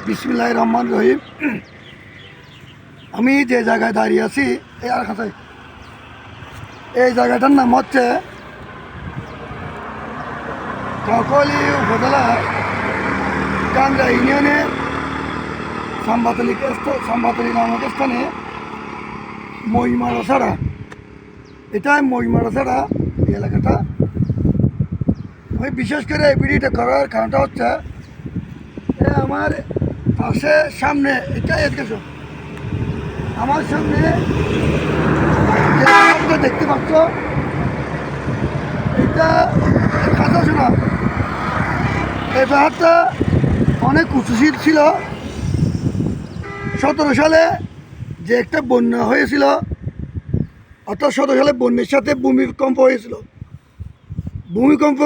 বিসমিল্লাহির রহমানির রহিম। আমি যে জায়গায় দাঁড়িয়ে আছি এই জায়গাটার নাম হচ্ছে কাকলি উপজেলার কাংড়া ইউনিয়নের সাম্বাতলি নামক স্থানে মহিমারাছাড়া। এটা মহিমারাছাড়া এই এলাকাটা। আমি বিশেষ করে এই ভিডিওটা করার কারণটা হচ্ছে আমার পাশে সামনে এটা এদিকে আমার সামনে দেখতে পাচ্ছ এটা কাঁচা শোনা। এই পাহাড়টা অনেক উঁচুশীল ছিল। 17 সালে যে একটা বন্যা হয়েছিল, অর্থাৎ 17 সালে বন্যার সাথে ভূমিকম্প হয়েছিল। ভূমিকম্প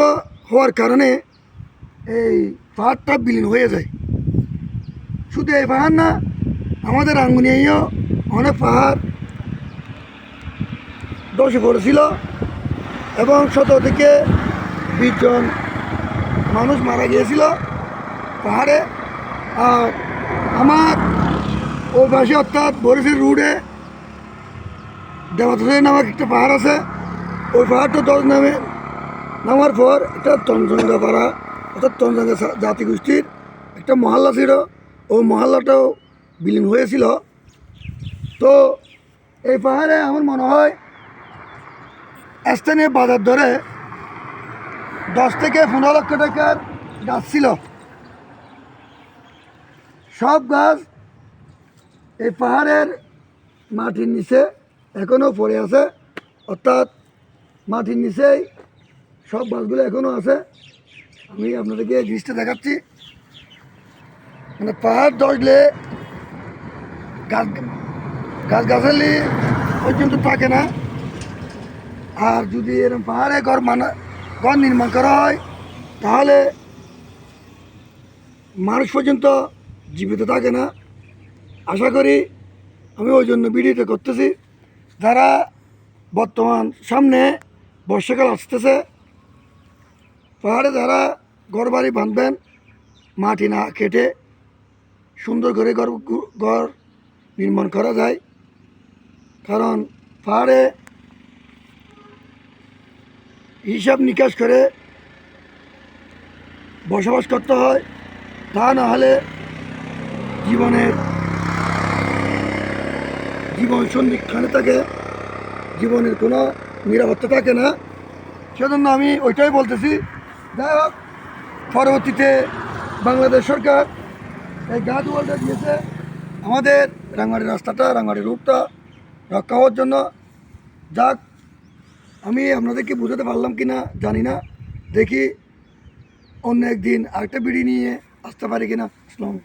হওয়ার কারণে এই পাহাড়টা বিলীন হয়ে যায়। শুধু এই পাহাড় না, আমাদের আঙ্গুনিয়ায়ও অনেক পাহাড় ধসে পড়েছিল এবং 17 থেকে 20 জন মানুষ মারা গিয়েছিল পাহাড়ে। আর আমার ওই পাশে অর্থাৎ বরিশাল রোডে দেবাতী নামক একটা পাহাড় আছে। ওই পাহাড়টা নামার পর একটা তঞ্জঙ্গা পাড়া, অর্থাৎ তঞ্জঙ্গা জাতিগোষ্ঠীর একটা মহল্লা ছিল। ওই মহল্লাটাও বিলীন হয়েছিল। তো এই পাহাড়ে আমার মনে হয় স্থানীয় বাজার ধরে 10 থেকে 15 লক্ষ টাকার গাছ ছিল। সব গাছ এই পাহাড়ের মাটির নিচে এখনও পড়ে আছে, অর্থাৎ মাটির নিচেই সব গাছগুলো এখনও আছে। আমি আপনাদেরকে এই জিনিসটা দেখাচ্ছি। মানে পাহাড় ধসলে গাছগাছালি পর্যন্ত থাকে না। আর যদি এরকম পাহাড়ে ঘর নির্মাণ করা হয় তাহলে মানুষ পর্যন্ত জীবিত থাকে না। আশা করি আমি ওই জন্য ভিডিওটা করতেছি। যারা বর্তমান সামনে বর্ষাকাল আসতেছে, পাহাড়ে যারা ঘর বাড়ি বাঁধবেন, মাটি না কেটে সুন্দর করে ঘর নির্মাণ করা যায়। কারণ পাহাড়ে হিসাব নিকাশ করে বসবাস করতে হয়। তা না হলে জীবন সন্ধিক্ষণে থাকে, জীবনের কোনো নিরাপত্তা থাকে না। সেজন্য আমি ওইটাই বলতেছি। যাই হোক, পরবর্তীতে বাংলাদেশ সরকার এই গাছওয়ালটা দিয়েছে আমাদের রাঙামাটির রাস্তাটা, রাঙামাটির রূপটা রক্ষা হওয়ার জন্য। যাক, আমি আপনাদেরকে বোঝাতে পারলাম কি না জানি না। দেখি অন্য একদিন আরেকটা ভিডিও নিয়ে আসতে পারি কিনা। আসসালাম।